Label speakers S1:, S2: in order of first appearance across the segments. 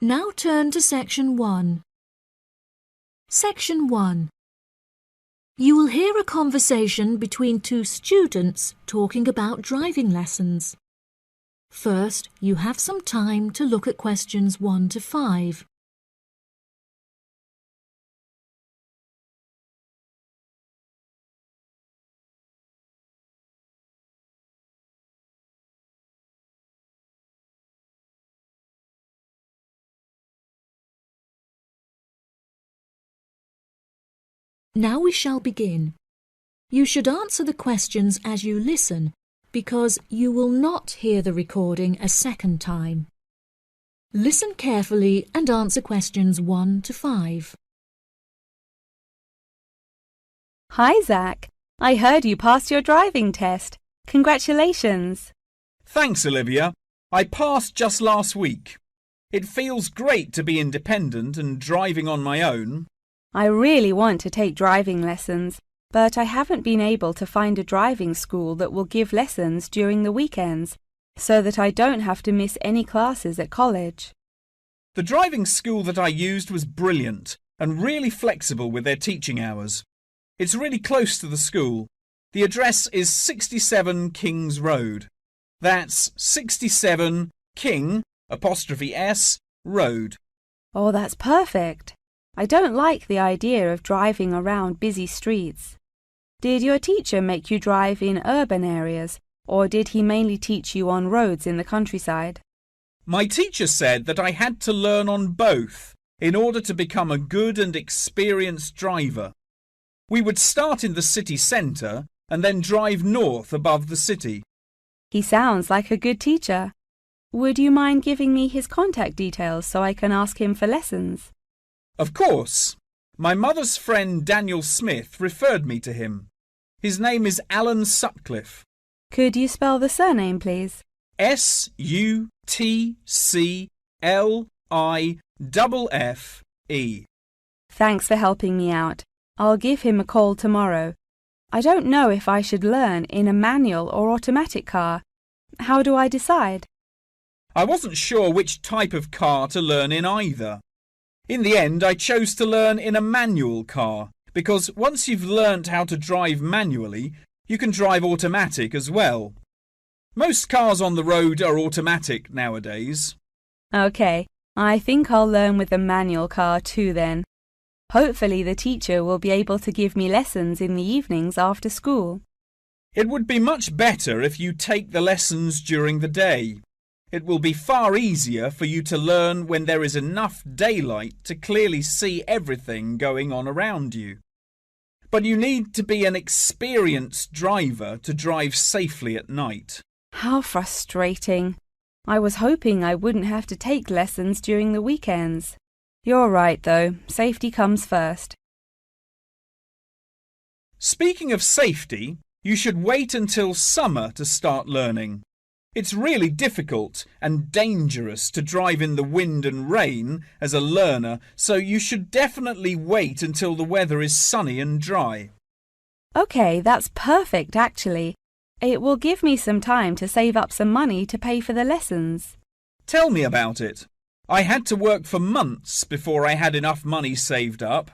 S1: Now turn to Section 1. Section 1. You will hear a conversation between two students talking about driving lessons. First, you have some time to look at questions 1 to 5. Now we shall begin. You should answer the questions as you listen, because you will not hear the recording a second time. Listen carefully and answer questions 1 to 5.
S2: Hi, Zach. I heard you passed your driving test. Congratulations.
S3: Thanks, Olivia. I passed just last week. It feels great to be independent and driving on my own.
S2: I really want to take driving lessons, but I haven't been able to find a driving school that will give lessons during the weekends, so that I don't have to miss any classes at college.
S3: The driving school that I used was brilliant and really flexible with their teaching hours. It's really close to the school. The address is 67 Kings Road. That's 67 King'(S) Road.
S2: Oh, that's perfect. I don't like the idea of driving around busy streets. Did your teacher make you drive in urban areas, or did he mainly teach you on roads in the countryside?
S3: My teacher said that I had to learn on both in order to become a good and experienced driver. We would start in the city centre and then drive north above the city.
S2: He sounds like a good teacher. Would you mind giving me his contact details so I can ask him for lessons?
S3: Of course. My mother's friend Daniel Smith referred me to him. His name is Alan Sutcliffe.
S2: Could you spell the surname, please?
S3: Sutcliffe.
S2: Thanks for helping me out. I'll give him a call tomorrow. I don't know if I should learn in a manual or automatic car. How do I decide?
S3: I wasn't sure which type of car to learn in either. In the end, I chose to learn in a manual car because once you've learnt how to drive manually, you can drive automatic as well. Most cars on the road are automatic nowadays.
S2: OK, I think I'll learn with a manual car too then. Hopefully the teacher will be able to give me lessons in the evenings after school.
S3: It would be much better if you take the lessons during the day. It will be far easier for you to learn when there is enough daylight to clearly see everything going on around you. But you need to be an experienced driver to drive safely at night.
S2: How frustrating. I was hoping I wouldn't have to take lessons during the weekends. You're right, though. Safety comes first.
S3: Speaking of safety, you should wait until summer to start learning. It's really difficult and dangerous to drive in the wind and rain as a learner, so you should definitely wait until the weather is sunny and dry.
S2: OK, that's perfect actually. It will give me some time to save up some money to pay for the lessons.
S3: Tell me about it. I had to work for months before I had enough money saved up.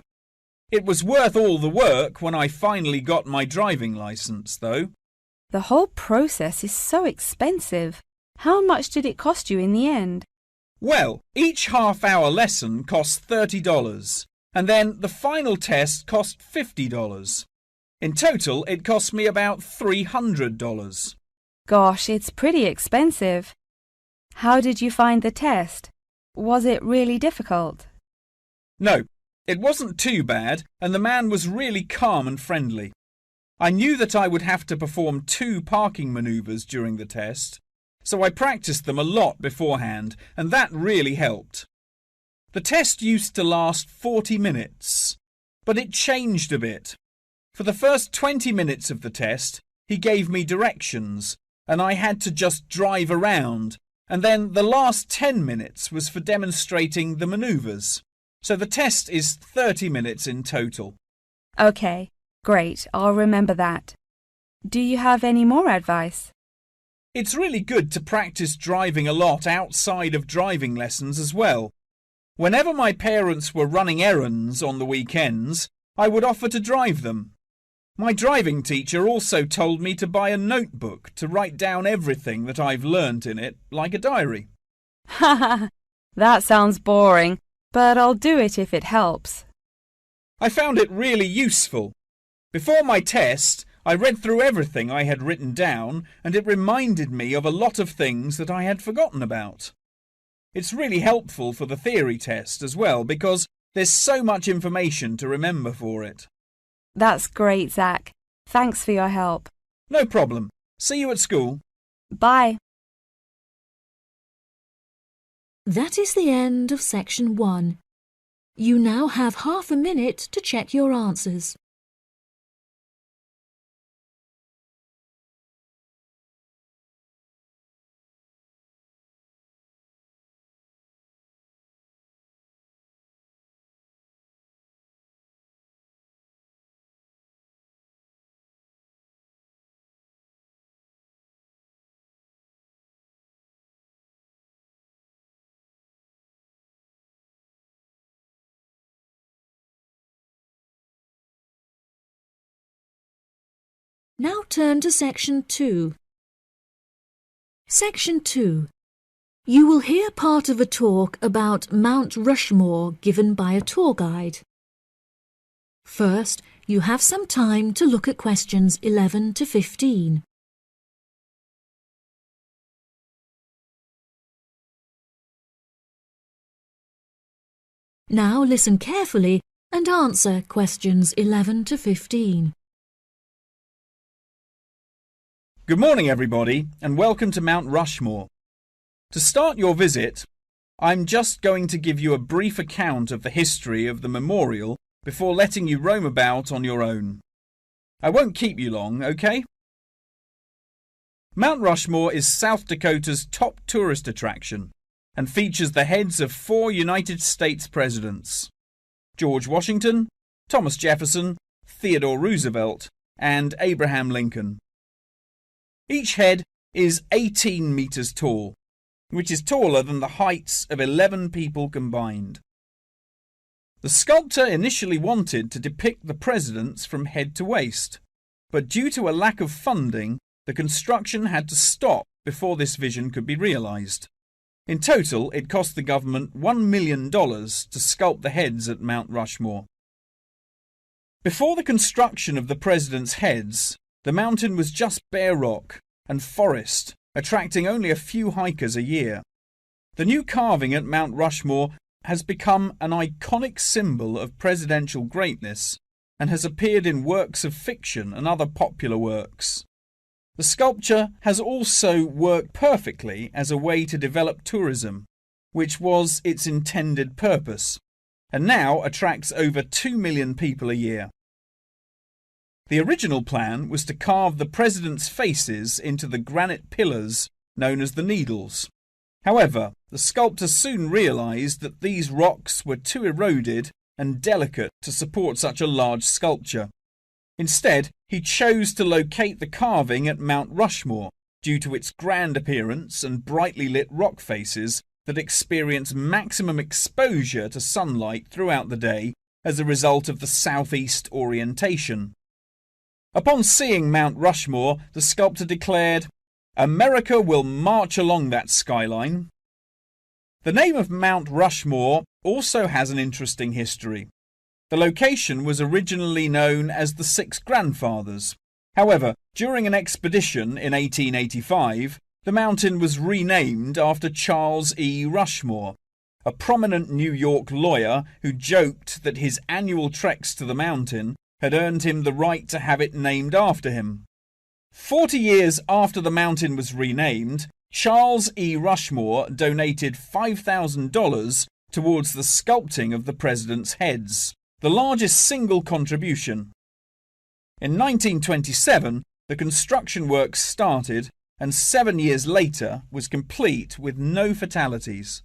S3: It was worth all the work when I finally got my driving licence, though.
S2: The whole process is so expensive. How much did it cost you in the end?
S3: Well, each half-hour lesson cost $30, and then the final test cost $50. In total, it cost me about $300.
S2: Gosh, it's pretty expensive. How did you find the test? Was it really difficult?
S3: No, it wasn't too bad, and the man was really calm and friendly. I knew that I would have to perform 2 parking manoeuvres during the test, so I practiced them a lot beforehand, and that really helped. The test used to last 40 minutes, but it changed a bit. For the first 20 minutes of the test, he gave me directions, and I had to just drive around, and then the last 10 minutes was for demonstrating the manoeuvres. So the test is 30 minutes in total.
S2: OK. Great, I'll remember that. Do you have any more advice?
S3: It's really good to practice driving a lot outside of driving lessons as well. Whenever my parents were running errands on the weekends, I would offer to drive them. My driving teacher also told me to buy a notebook to write down everything that I've learnt in it, like a diary.
S2: Ha! That sounds boring, but I'll do it if it helps.
S3: I found it really useful. Before my test, I read through everything I had written down, and it reminded me of a lot of things that I had forgotten about. It's really helpful for the theory test as well, because there's so much information to remember for it.
S2: That's great, Zach. Thanks for your help.
S3: No problem. See you at school.
S2: Bye.
S1: That is the end of section 1. You now have half a minute to check your answers. Now turn to section 2. Section 2. You will hear part of a talk about Mount Rushmore given by a tour guide. First, you have some time to look at questions 11 to 15. Now listen carefully and answer questions 11 to 15.
S3: Good morning, everybody, and welcome to Mount Rushmore. To start your visit, I'm just going to give you a brief account of the history of the memorial before letting you roam about on your own. I won't keep you long, okay? Mount Rushmore is South Dakota's top tourist attraction and features the heads of 4 United States presidents: George Washington, Thomas Jefferson, Theodore Roosevelt, and Abraham Lincoln. Each head is 18 meters tall, which is taller than the heights of 11 people combined. The sculptor initially wanted to depict the presidents from head to waist, but due to a lack of funding, the construction had to stop before this vision could be realized. In total, it cost the government $1 million to sculpt the heads at Mount Rushmore. Before the construction of the presidents' heads, the mountain was just bare rock and forest, attracting only a few hikers a year. The new carving at Mount Rushmore has become an iconic symbol of presidential greatness and has appeared in works of fiction and other popular works. The sculpture has also worked perfectly as a way to develop tourism, which was its intended purpose, and now attracts over 2 million people a year. The original plan was to carve the presidents' faces into the granite pillars known as the Needles. However, the sculptor soon realized that these rocks were too eroded and delicate to support such a large sculpture. Instead, he chose to locate the carving at Mount Rushmore due to its grand appearance and brightly lit rock faces that experience maximum exposure to sunlight throughout the day as a result of the southeast orientation. Upon seeing Mount Rushmore, the sculptor declared, "America will march along that skyline." The name of Mount Rushmore also has an interesting history. The location was originally known as the Six Grandfathers. However, during an expedition in 1885, the mountain was renamed after Charles E. Rushmore, a prominent New York lawyer who joked that his annual treks to the mountain had earned him the right to have it named after him. 40 years after the mountain was renamed, Charles E. Rushmore donated $5,000 towards the sculpting of the presidents' heads, the largest single contribution. In 1927, the construction works started and 7 years later was complete with no fatalities.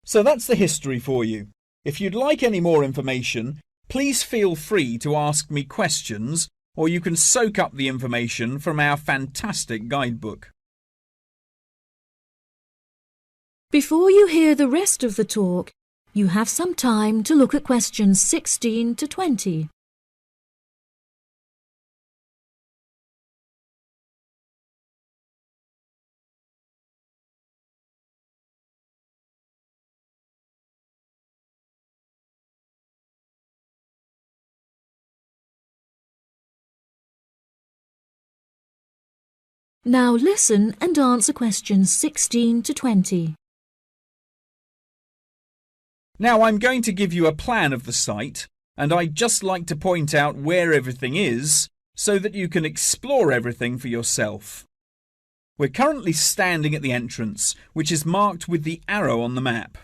S3: So that's the history for you. If you'd like any more information, please feel free to ask me questions, or you can soak up the information from our fantastic guidebook.
S1: Before you hear the rest of the talk, You have some time to look at questions 16 to 20. Now listen and answer questions 16 to 20.
S3: Now I'm going to give you a plan of the site, and I'd just like to point out where everything is so that you can explore everything for yourself. We're currently standing at the entrance, which is marked with the arrow on the map.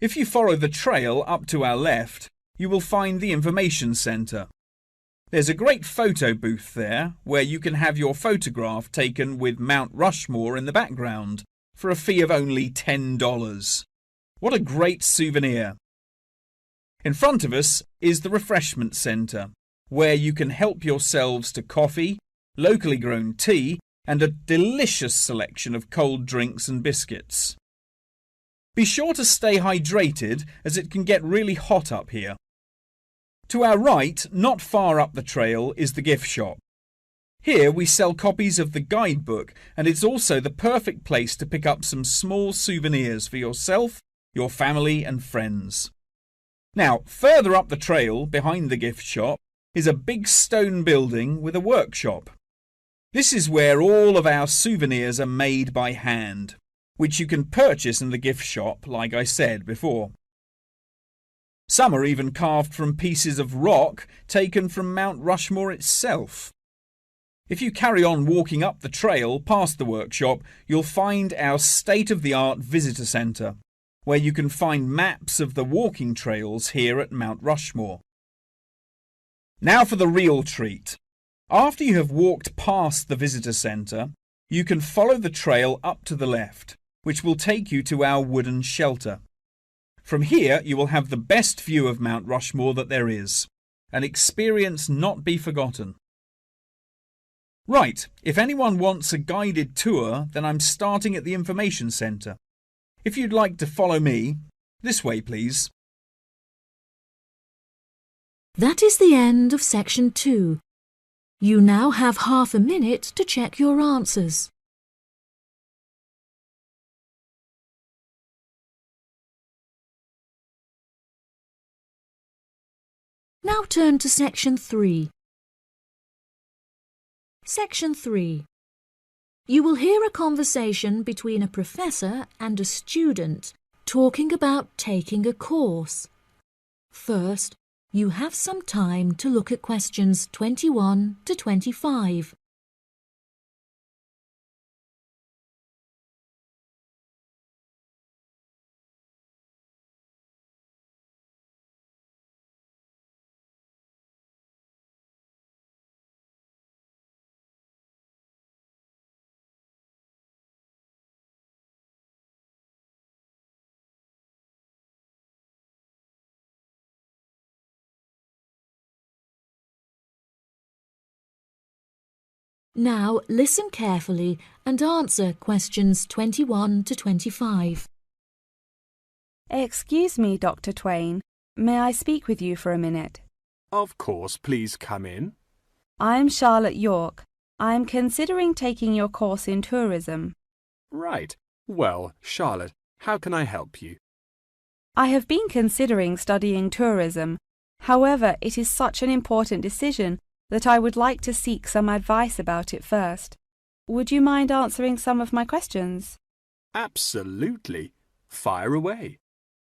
S3: If you follow the trail up to our left, you will find the information centre. There's a great photo booth there where you can have your photograph taken with Mount Rushmore in the background for a fee of only $10. What a great souvenir! In front of us is the refreshment centre, where you can help yourselves to coffee, locally grown tea, and a delicious selection of cold drinks and biscuits. Be sure to stay hydrated as it can get really hot up here. To our right, not far up the trail, is the gift shop. Here we sell copies of the guidebook, and it's also the perfect place to pick up some small souvenirs for yourself, your family and friends. Now, further up the trail, behind the gift shop, is a big stone building with a workshop. This is where all of our souvenirs are made by hand, which you can purchase in the gift shop, like I said before. Some are even carved from pieces of rock taken from Mount Rushmore itself. If you carry on walking up the trail past the workshop, you'll find our state-of-the-art visitor centre, where you can find maps of the walking trails here at Mount Rushmore. Now for the real treat. After you have walked past the visitor centre, you can follow the trail up to the left, which will take you to our wooden shelter. From here you will have the best view of Mount Rushmore that there is, an experience not be forgotten. Right, if anyone wants a guided tour, then I'm starting at the information centre. If you'd like to follow me, this way please.
S1: That is the end of section 2. You now have half a minute to check your answers. Now turn to section 3. Section 3. You will hear a conversation between a professor and a student talking about taking a course. First, you have some time to look at questions 21 to 25. Now listen carefully and answer questions 21 to 25.
S2: Excuse me, Dr. Twain. May I speak with you for a minute?
S4: Of course, please come in.
S2: I'm Charlotte York. I'm considering taking your course in tourism.
S4: Right. Well, Charlotte, how can I help you?
S2: I have been considering studying tourism. However, it is such an important decision that I would like to seek some advice about it first. Would you mind answering some of my questions?
S4: Absolutely. Fire away.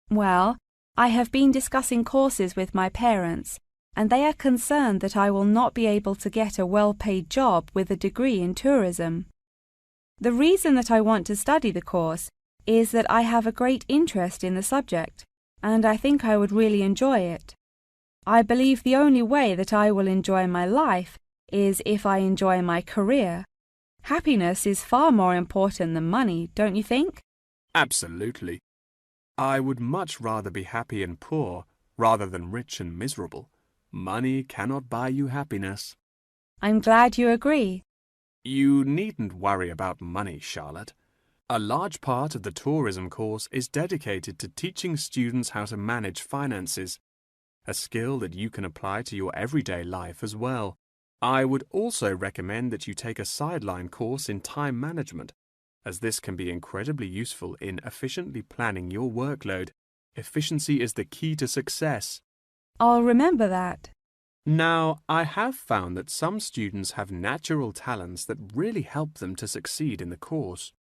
S2: Well, I have been discussing courses with my parents, and they are concerned that I will not be able to get a well-paid job with a degree in tourism. The reason that I want to study the course is that I have a great interest in the subject, and I think I would really enjoy it. I believe the only way that I will enjoy my life is if I enjoy my career. Happiness is far more important than money, don't you think?
S4: Absolutely. I would much rather be happy and poor rather than rich and miserable. Money cannot buy you happiness.
S2: I'm glad you agree.
S4: You needn't worry about money, Charlotte. A large part of the tourism course is dedicated to teaching students how to manage finances, a skill that you can apply to your everyday life as well. I would also recommend that you take a sideline course in time management, as this can be incredibly useful in efficiently planning your workload. Efficiency is the key to success.
S2: I'll remember that.
S4: Now, I have found that some students have natural talents that really help them to succeed in the course.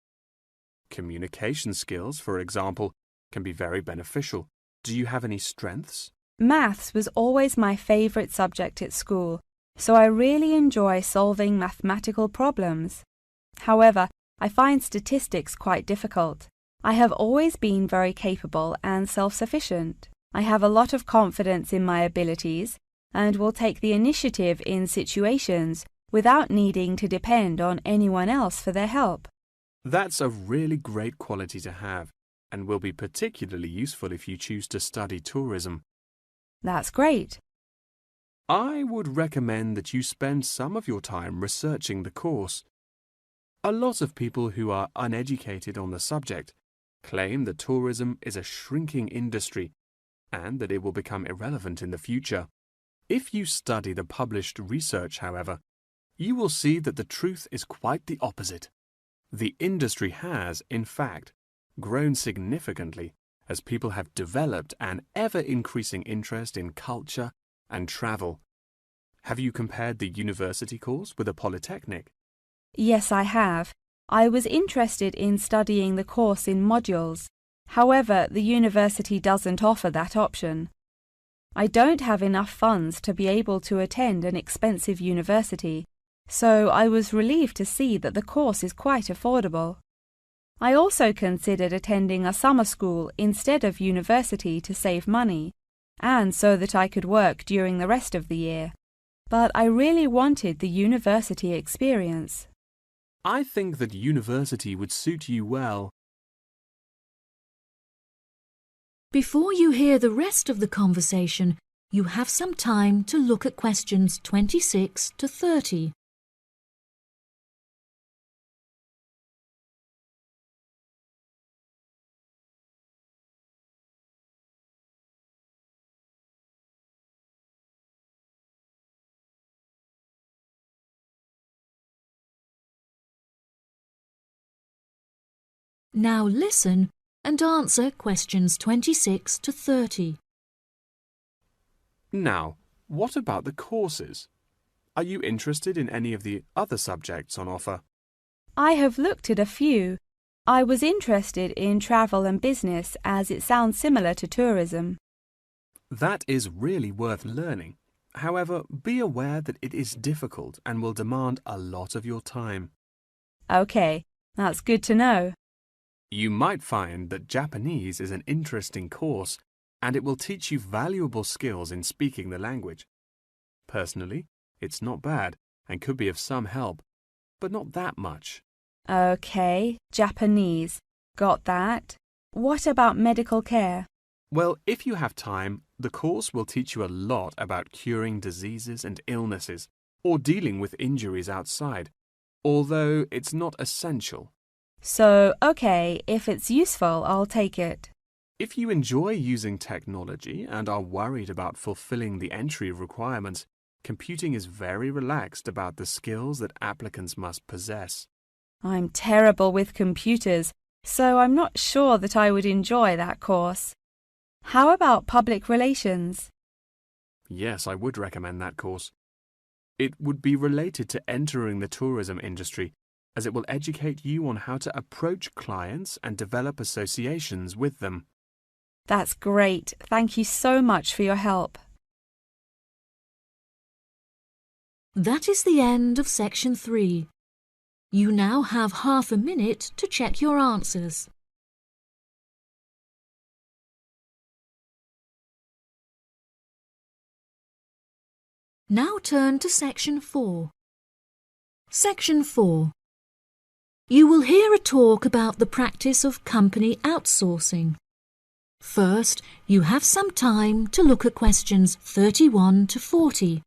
S4: Communication skills, for example, can be very beneficial. Do you have any strengths?
S2: Maths was always my favourite subject at school, so I really enjoy solving mathematical problems. However, I find statistics quite difficult. I have always been very capable and self-sufficient. I have a lot of confidence in my abilities and will take the initiative in situations without needing to depend on anyone else for their help.
S4: That's a really great quality to have and will be particularly useful if you choose to study tourism.
S2: That's great.
S4: I would recommend that you spend some of your time researching the course. A lot of people who are uneducated on the subject claim that tourism is a shrinking industry and that it will become irrelevant in the future. If you study the published research, however, you will see that the truth is quite the opposite. The industry has, in fact, grown significantly as people have developed an ever-increasing interest in culture and travel. Have you compared the university course with a polytechnic?
S2: Yes, I have. I was interested in studying the course in modules. However, the university doesn't offer that option. I don't have enough funds to be able to attend an expensive university, so I was relieved to see that the course is quite affordable. I also considered attending a summer school instead of university to save money, and so that I could work during the rest of the year. But I really wanted the university experience.
S4: I think that university would suit you well.
S1: Before you hear the rest of the conversation, you have some time to look at questions 26 to 30. Now listen and answer questions 26 to 30.
S4: Now, what about the courses? Are you interested in any of the other subjects on offer?
S2: I have looked at a few. I was interested in travel and business as it sounds similar to tourism.
S4: That is really worth learning. However, be aware that it is difficult and will demand a lot of your time.
S2: Okay, that's good to know.
S4: You might find that Japanese is an interesting course and it will teach you valuable skills in speaking the language. Personally, it's not bad and could be of some help, but not that much.
S2: Okay, Japanese. Got that. What about medical care?
S4: Well, if you have time, the course will teach you a lot about curing diseases and illnesses or dealing with injuries outside, although it's not essential.
S2: So, okay, if it's useful, I'll take it.
S4: If you enjoy using technology and are worried about fulfilling the entry requirements, computing is very relaxed about the skills that applicants must possess.
S2: I'm terrible with computers, so I'm not sure that I would enjoy that course. How about public relations?
S4: Yes, I would recommend that course. It would be related to entering the tourism industry, as it will educate you on how to approach clients and develop associations with them.
S2: That's great. Thank you so much for your help.
S1: That is the end of section 3. You now have half a minute to check your answers. Now turn to section 4. Section 4. You will hear a talk about the practice of company outsourcing. First, you have some time to look at questions 31 to 40.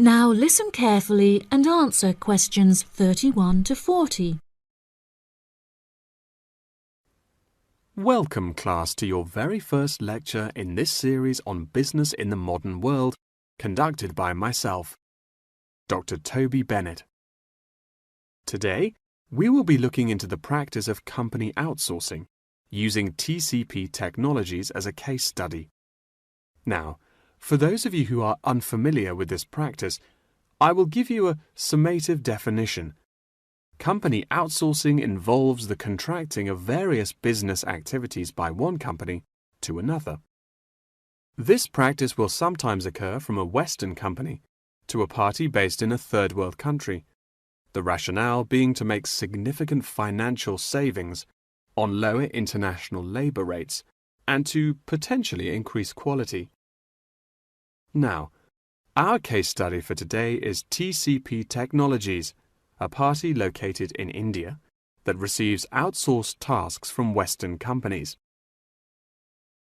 S1: Now listen carefully and answer questions 31 to 40.
S4: Welcome, class, to your very first lecture in this series on business in the modern world, conducted by myself, Dr. Toby Bennett. Today, we will be looking into the practice of company outsourcing, using TCP technologies as a case study. Now, for those of you who are unfamiliar with this practice, I will give you a summative definition. Company outsourcing involves the contracting of various business activities by one company to another. This practice will sometimes occur from a Western company to a party based in a third world country, the rationale being to make significant financial savings on lower international labor rates and to potentially increase quality. Now, our case study for today is TCP Technologies, a party located in India that receives outsourced tasks from Western companies.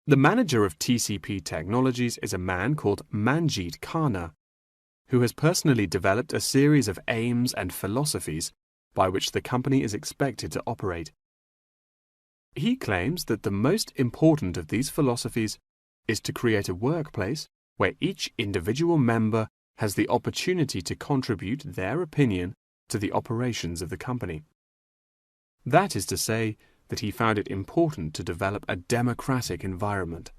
S4: The manager of TCP Technologies is a man called Manjeet Khanna, who has personally developed a series of aims and philosophies by which the company is expected to operate. He claims that the most important of these philosophies is to create a workplace where each individual member has the opportunity to contribute their opinion to the operations of the company. That is to say, that he found it important to develop a democratic environment.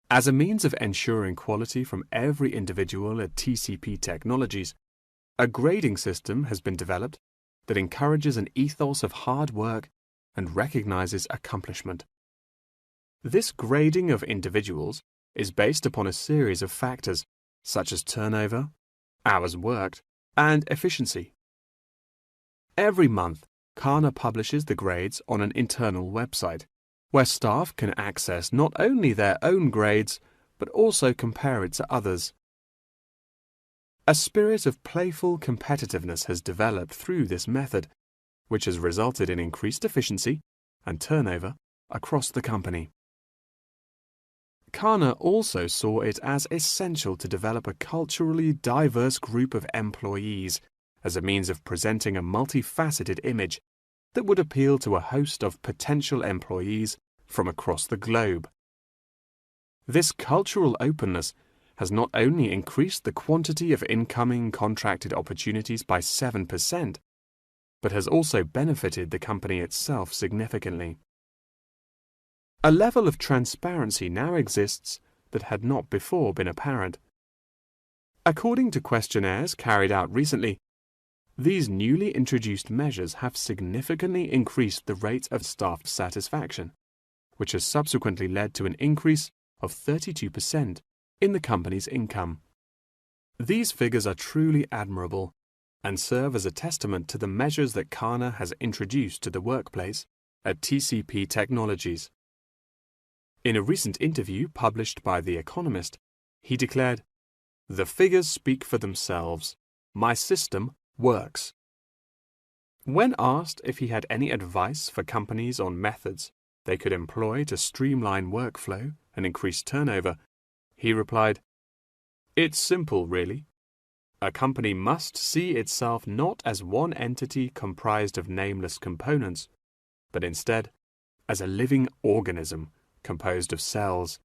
S4: As a means of ensuring quality from every individual at TCP Technologies, a grading system has been developed that encourages an ethos of hard work and recognizes accomplishment. This grading of individuals is based upon a series of factors such as turnover, hours worked, and efficiency. Every month, Khanna publishes the grades on an internal website, where staff can access not only their own grades, but also compare it to others. A spirit of playful competitiveness has developed through this method, which has resulted in increased efficiency and turnover across the company. Khanna also saw it as essential to develop a culturally diverse group of employees as a means of presenting a multifaceted image that would appeal to a host of potential employees from across the globe. This cultural openness has not only increased the quantity of incoming contracted opportunities by 7%, but has also benefited the company itself significantly. A level of transparency now exists that had not before been apparent. According to questionnaires carried out recently, these newly introduced measures have significantly increased the rate of staff satisfaction, which has subsequently led to an increase of 32% in the company's income. These figures are truly admirable and serve as a testament to the measures that Khanna has introduced to the workplace at TCP Technologies. In a recent interview published by The Economist, he declared, "The figures speak for themselves. My system works." When asked if he had any advice for companies on methods they could employ to streamline workflow and increase turnover, he replied, "It's simple, really. A company must see itself not as one entity comprised of nameless components, but instead as a living organism composed of cells,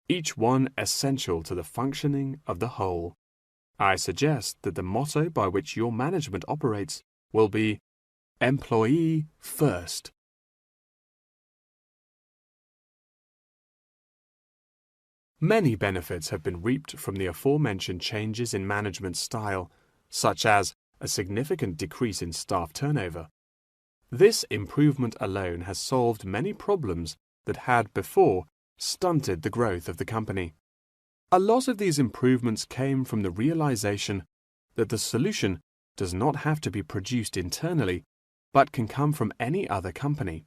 S4: each one essential to the functioning of the whole. I suggest that the motto by which your management operates will be employee first." Many benefits have been reaped from the aforementioned changes in management style, such as a significant decrease in staff turnover. This improvement alone has solved many problems that had before stunted the growth of the company. A lot of these improvements came from the realization that the solution does not have to be produced internally, but can come from any other company.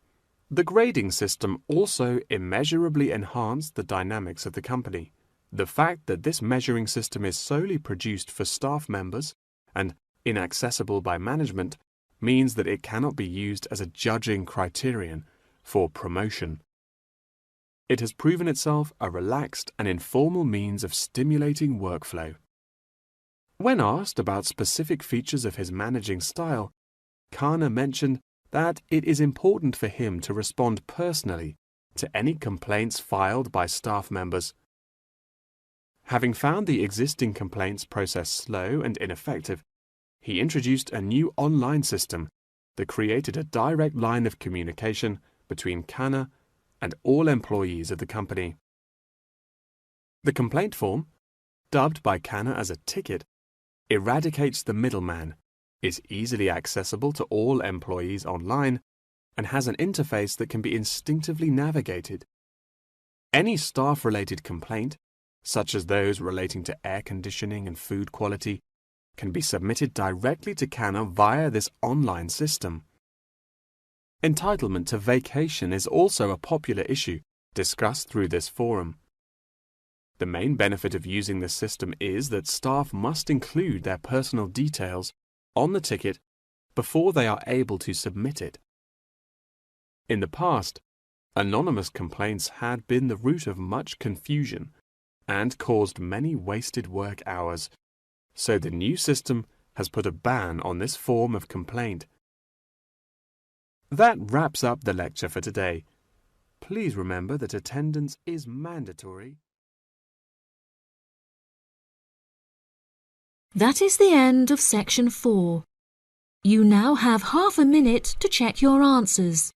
S4: The grading system also immeasurably enhanced the dynamics of the company. The fact that this measuring system is solely produced for staff members and inaccessible by management means that it cannot be used as a judging criterion for promotion. It has proven itself a relaxed and informal means of stimulating workflow. When asked about specific features of his managing style, Kana mentioned that it is important for him to respond personally to any complaints filed by staff members. Having found the existing complaints process slow and ineffective, he introduced a new online system that created a direct line of communication between Kana and all employees of the company. The complaint form, dubbed by Kana as a ticket, eradicates the middleman, is easily accessible to all employees online, and has an interface that can be instinctively navigated. Any staff-related complaint, such as those relating to air conditioning and food quality, can be submitted directly to Kana via this online system. Entitlement to vacation is also a popular issue discussed through this forum. The main benefit of using this system is that staff must include their personal details on the ticket before they are able to submit it. In the past, anonymous complaints had been the root of much confusion and caused many wasted work hours, so the new system has put a ban on this form of complaint. That wraps up the lecture for today. Please remember that attendance is mandatory.
S1: That is the end of section 4. You now have half a minute to check your answers.